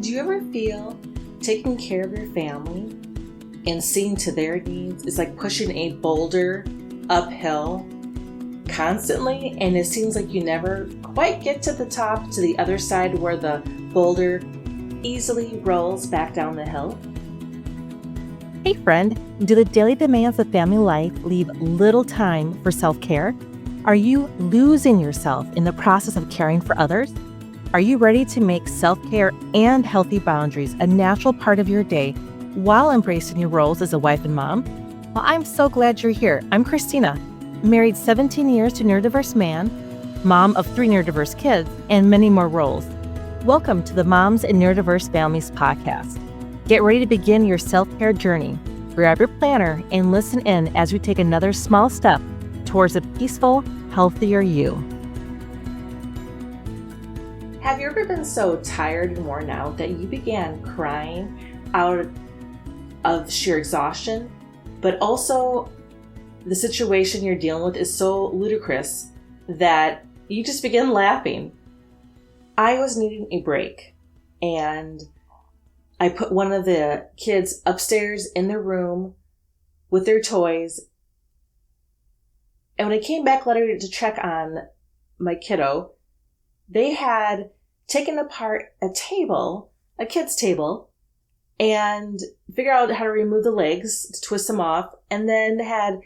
Do you ever feel taking care of your family and seeing to their needs is like pushing a boulder uphill constantly, and it seems like you never quite get to the top, to the other side where the boulder easily rolls back down the hill? Hey friend, do the daily demands of family life leave little time for self-care? Are you losing yourself in the process of caring for others? Are you ready to make self-care and healthy boundaries a natural part of your day while embracing your roles as a wife and mom? Well, I'm so glad you're here. I'm Christina, married 17 years to a neurodiverse man, mom of 3 neurodiverse kids, and many more roles. Welcome to the Moms in Neurodiverse Families podcast. Get ready to begin your self-care journey. Grab your planner and listen in as we take another small step towards a peaceful, healthier you. Have you ever been so tired and worn out that you began crying out of sheer exhaustion, but also the situation you're dealing with is so ludicrous that you just begin laughing? I was needing a break, and I put one of the kids upstairs in their room with their toys. And when I came back later to check on my kiddo, they had taken apart a table, a kid's table, and figured out how to remove the legs to twist them off, and then had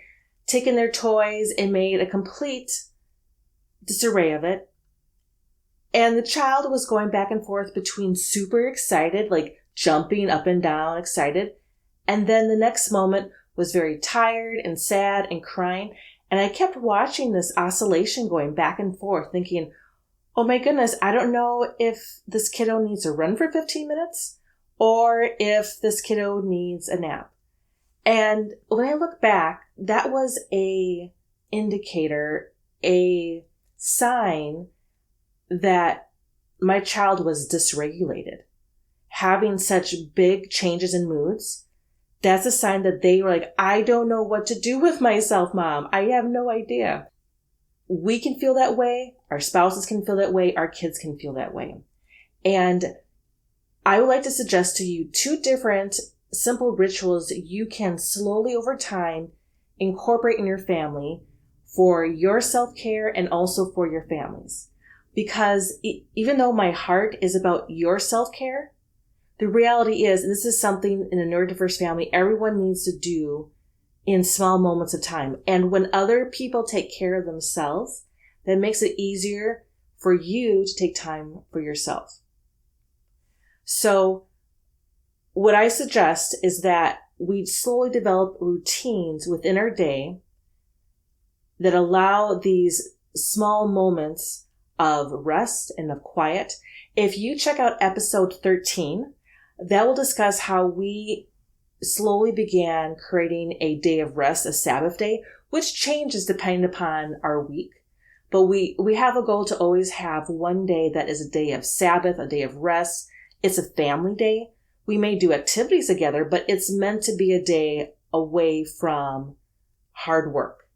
taken their toys and made a complete disarray of it. And the child was going back and forth between super excited, like jumping up and down, excited, and then the next moment was very tired and sad and crying. And I kept watching this oscillation going back and forth, thinking, oh my goodness, I don't know if this kiddo needs to run for 15 minutes or if this kiddo needs a nap. And when I look back, that was a indicator, a sign that my child was dysregulated. Having such big changes in moods, that's a sign that they were like, I don't know what to do with myself, Mom. I have no idea. We can feel that way. Our spouses can feel that way. Our kids can feel that way. And I would like to suggest to you 2 different simple rituals you can slowly over time incorporate in your family for your self-care and also for your families. Because even though my heart is about your self-care, the reality is, this is something in a neurodiverse family everyone needs to do in small moments of time. And when other people take care of themselves, that makes it easier for you to take time for yourself. So what I suggest is that we slowly develop routines within our day that allow these small moments of rest and of quiet. If you check out episode 13, that will discuss how we slowly began creating a day of rest, a Sabbath day, which changes depending upon our week. But we have a goal to always have one day that is a day of Sabbath, a day of rest. It's a family day. We may do activities together, but it's meant to be a day away from hard work.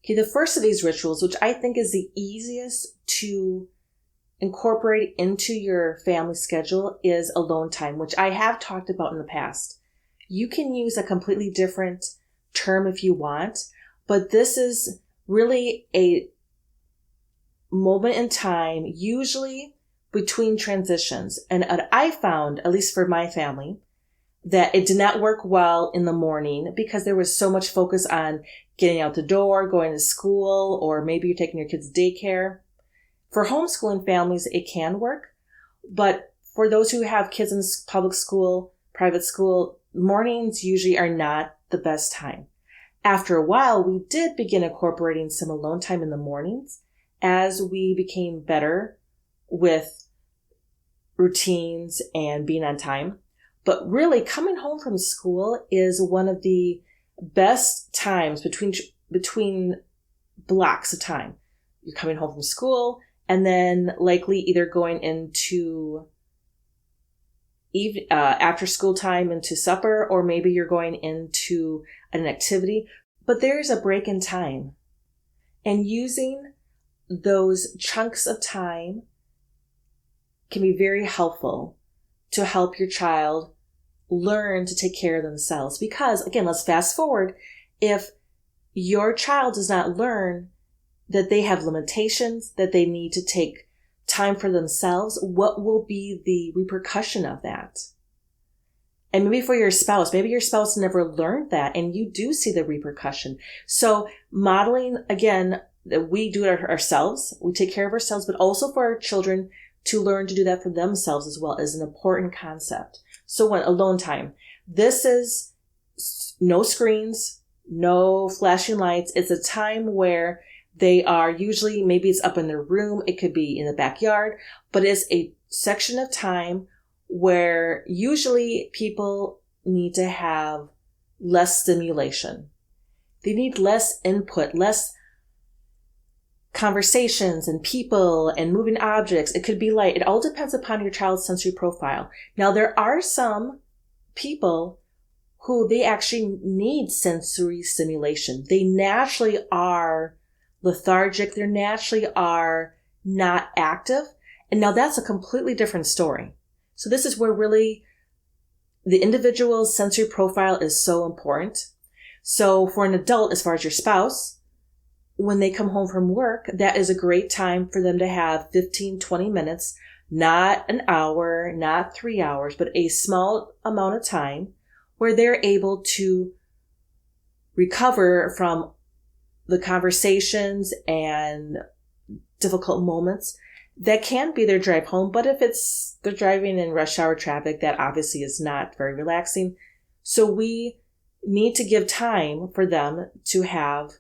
Okay, the first of these rituals, which I think is the easiest to incorporate into your family schedule, is alone time, which I have talked about in the past. You can use a completely different term if you want, but this is really a moment in time, usually between transitions. And I found, at least for my family, that it did not work well in the morning because there was so much focus on getting out the door, going to school, or maybe you're taking your kids to daycare. For homeschooling families, it can work. But for those who have kids in public school, private school, mornings usually are not the best time. After a while, we did begin incorporating some alone time in the mornings as we became better with routines and being on time. But really, coming home from school is one of the best times between blocks of time. You're coming home from school and then likely either going into after school time into supper, or maybe you're going into an activity. But there's a break in time. And using those chunks of time can be very helpful to help your child learn to take care of themselves. Because again, let's fast forward. If your child does not learn that they have limitations, that they need to take time for themselves, what will be the repercussion of that? And maybe for your spouse, maybe your spouse never learned that and you do see the repercussion. So modeling, again, that we do it ourselves, we take care of ourselves, but also for our children to learn to do that for themselves as well is an important concept. So when alone time, this is no screens, no flashing lights. It's a time where they are usually, maybe it's up in their room, it could be in the backyard, but it's a section of time where usually people need to have less stimulation. They need less input, less conversations and people and moving objects. It could be light. It all depends upon your child's sensory profile. Now, there are some people who they actually need sensory stimulation. They naturally are lethargic. They naturally are not active. And now that's a completely different story. So this is where really the individual's sensory profile is so important. So for an adult, as far as your spouse, when they come home from work, that is a great time for them to have 15, 20 minutes, not an hour, not 3 hours, but a small amount of time where they're able to recover from the conversations and difficult moments that can be their drive home. But if they're driving in rush hour traffic, that obviously is not very relaxing. So we need to give time for them to have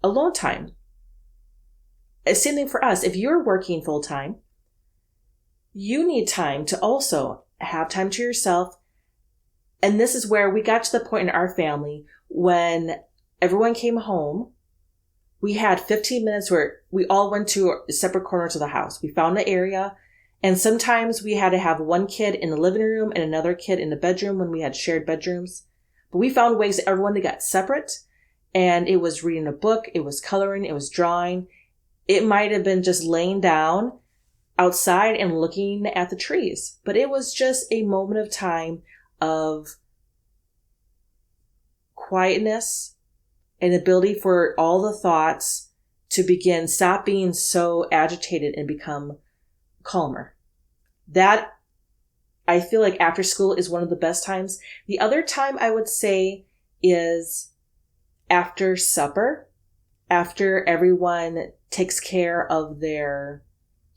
alone time. Same thing for us. If you're working full time, you need time to also have time to yourself. And this is where we got to the point in our family when everyone came home. We had 15 minutes where we all went to separate corners of the house. We found an area, and sometimes we had to have one kid in the living room and another kid in the bedroom when we had shared bedrooms. But we found ways that everyone got separate, and it was reading a book, it was coloring, it was drawing. It might have been just laying down outside and looking at the trees, but it was just a moment of time of quietness and ability for all the thoughts to stop being so agitated and become calmer. That, I feel like after school is one of the best times. The other time I would say is after supper, after everyone takes care of their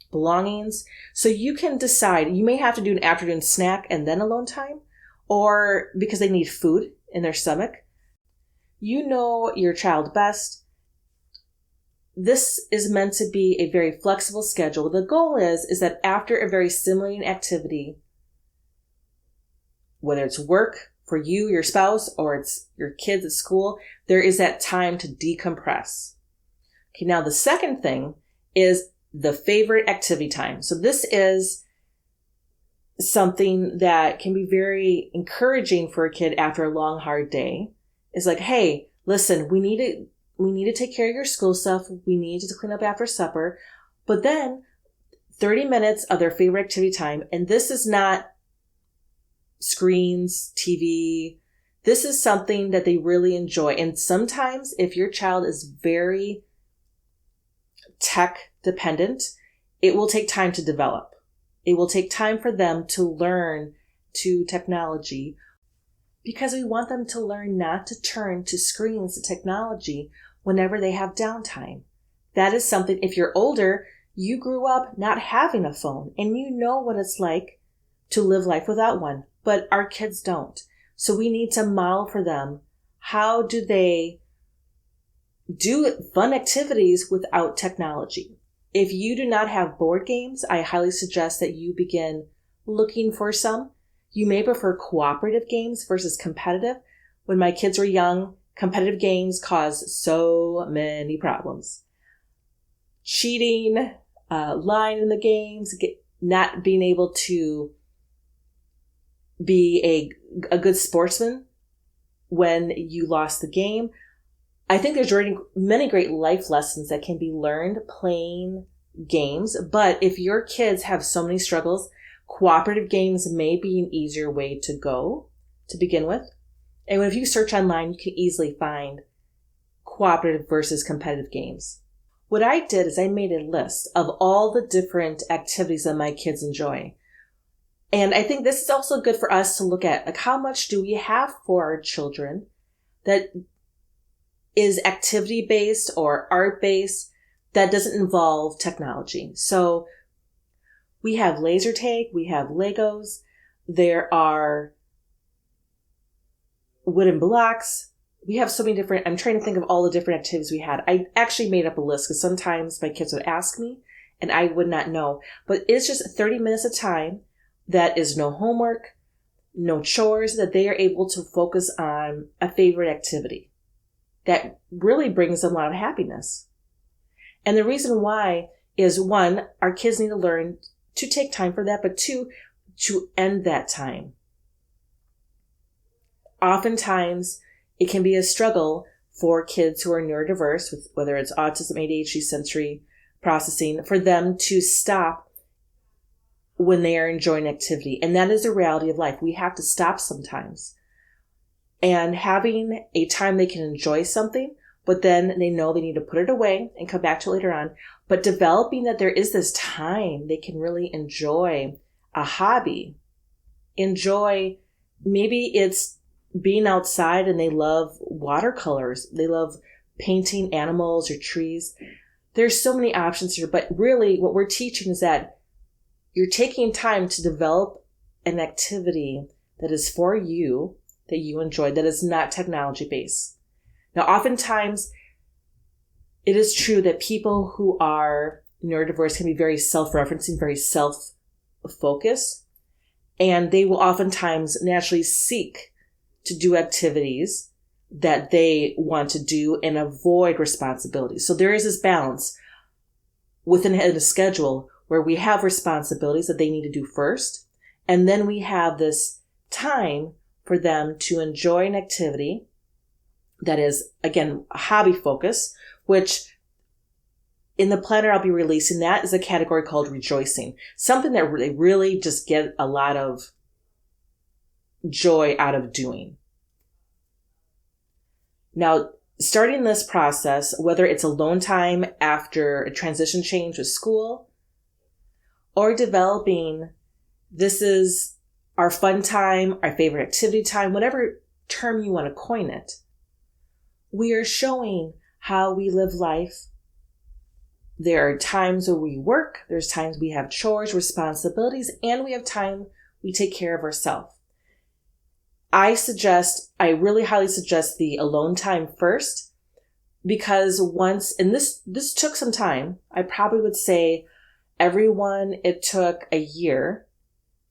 belongings. So you can decide, you may have to do an afternoon snack and then alone time, or because they need food in their stomach. You know your child best. This is meant to be a very flexible schedule. The goal is that after a very stimulating activity, whether it's work for you, your spouse, or it's your kids at school, there is that time to decompress. Okay, now the second thing is the favorite activity time. So this is something that can be very encouraging for a kid after a long, hard day. It's like, hey, listen, we need to take care of your school stuff. We need to clean up after supper. But then 30 minutes of their favorite activity time. And this is not screens, TV. This is something that they really enjoy. And sometimes if your child is very tech dependent, it will take time to develop. It will take time for them to learn to technology, because we want them to learn not to turn to screens and technology whenever they have downtime. That is something, if you're older, you grew up not having a phone and you know what it's like to live life without one, but our kids don't. So we need to model for them, how do they do fun activities without technology? If you do not have board games, I highly suggest that you begin looking for some. You may prefer cooperative games versus competitive. When my kids were young, competitive games caused so many problems. Cheating, lying in the games, not being able to be a good sportsman when you lost the game. I think there's many great life lessons that can be learned playing games. But if your kids have so many struggles, cooperative games may be an easier way to go to begin with. And if you search online, you can easily find cooperative versus competitive games. What I did is I made a list of all the different activities that my kids enjoy. And I think this is also good for us to look at, like, how much do we have for our children that is activity-based or art-based that doesn't involve technology. So we have laser tag, we have Legos, there are wooden blocks. We have so many different, I'm trying to think of all the different activities we had. I actually made up a list because sometimes my kids would ask me and I would not know. But it's just 30 minutes of time that is no homework, no chores, that they are able to focus on a favorite activity that really brings them a lot of happiness. And the reason why is, one, our kids need to learn to take time for that, but two, to end that time. Oftentimes, it can be a struggle for kids who are neurodiverse, with whether it's autism, ADHD, sensory processing, for them to stop when they are enjoying activity. And that is the reality of life. We have to stop sometimes. And having a time they can enjoy something, but then they know they need to put it away and come back to it later on. But developing that there is this time they can really enjoy a hobby. Enjoy, maybe it's being outside and they love watercolors. They love painting animals or trees. There's so many options here, but really what we're teaching is that you're taking time to develop an activity that is for you, that you enjoy, that is not technology based. Now, oftentimes it is true that people who are neurodiverse can be very self-referencing, very self-focused, and they will oftentimes naturally seek to do activities that they want to do and avoid responsibilities. So there is this balance within a schedule where we have responsibilities that they need to do first, and then we have this time for them to enjoy an activity that is, again, a hobby focus, which in the planner I'll be releasing, that is a category called rejoicing. Something that they really just get a lot of joy out of doing. Now, starting this process, whether it's alone time after a transition change with school, or developing, this is our fun time, our favorite activity time, whatever term you want to coin it, we are showing how we live life. There are times where we work, there's times we have chores, responsibilities, and we have time we take care of ourselves. I really highly suggest the alone time first, because once, and this took some time, I probably would say everyone, it took a year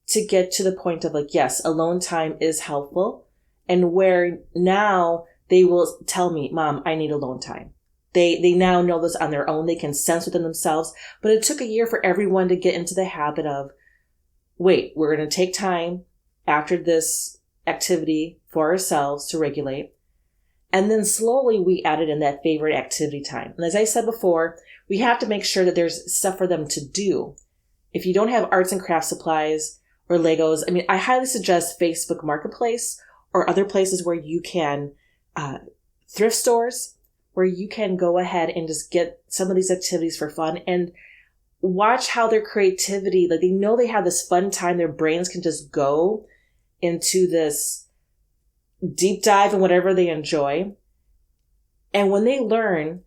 to get to the point of like, yes, alone time is helpful. And where now they will tell me, Mom, I need alone time. They now know this on their own. They can sense within themselves. But it took a year for everyone to get into the habit of, wait, we're going to take time after this activity for ourselves to regulate. And then slowly we added in that favorite activity time. And as I said before, we have to make sure that there's stuff for them to do. If you don't have arts and crafts supplies or Legos, I highly suggest Facebook Marketplace or other places where you can, thrift stores, where you can go ahead and just get some of these activities for fun and watch how their creativity, like they know they have this fun time, their brains can just go into this deep dive in whatever they enjoy. And when they learn,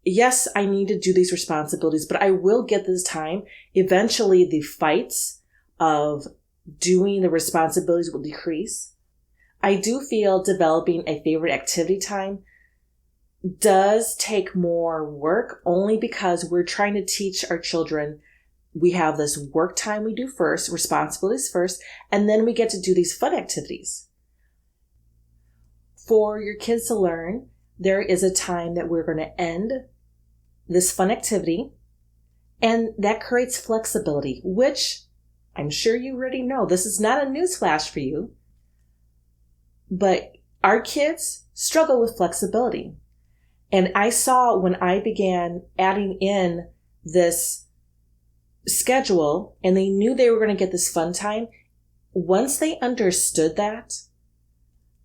yes, I need to do these responsibilities, but I will get this time. Eventually, the fights of doing the responsibilities will decrease. I do feel developing a favorite activity time does take more work, only because we're trying to teach our children we have this work time we do first, responsibilities first, and then we get to do these fun activities. For your kids to learn, there is a time that we're going to end this fun activity, and that creates flexibility, which I'm sure you already know. This is not a newsflash for you, but our kids struggle with flexibility. And I saw when I began adding in this schedule and they knew they were going to get this fun time, once they understood that,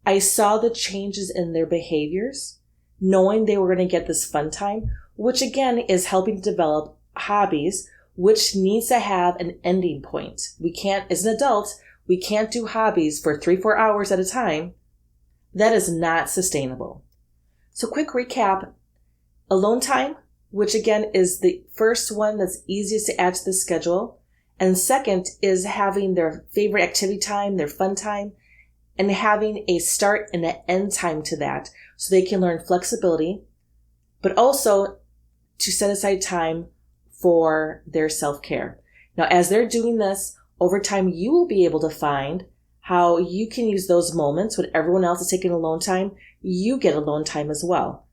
I saw the changes in their behaviors, knowing they were going to get this fun time, which again is helping to develop hobbies, which needs to have an ending point. We can't, as an adult, we can't do hobbies for 3-4 hours at a time. That is not sustainable. So quick recap, alone time, which again is the first one that's easiest to add to the schedule. And second is having their favorite activity time, their fun time, and having a start and an end time to that so they can learn flexibility, but also to set aside time for their self-care. Now, as they're doing this, over time, you will be able to find how you can use those moments when everyone else is taking alone time, you get alone time as well.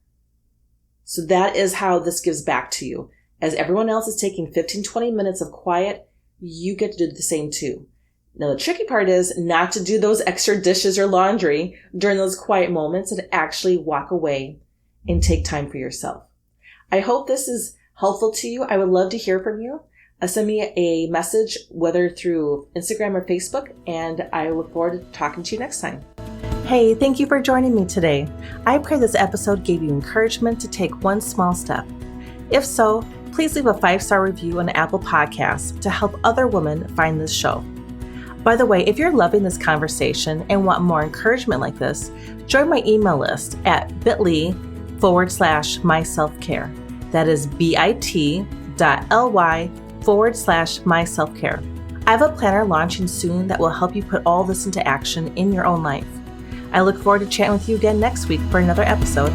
So that is how this gives back to you. As everyone else is taking 15-20 minutes of quiet, you get to do the same too. Now, the tricky part is not to do those extra dishes or laundry during those quiet moments and actually walk away and take time for yourself. I hope this is helpful to you. I would love to hear from you. Send me a message, whether through Instagram or Facebook, and I look forward to talking to you next time. Hey, thank you for joining me today. I pray this episode gave you encouragement to take one small step. If so, please leave a 5-star review on Apple Podcasts to help other women find this show. By the way, if you're loving this conversation and want more encouragement like this, join my email list at bit.ly/myselfcare. That is bit.ly/myselfcare. I have a planner launching soon that will help you put all this into action in your own life. I look forward to chatting with you again next week for another episode.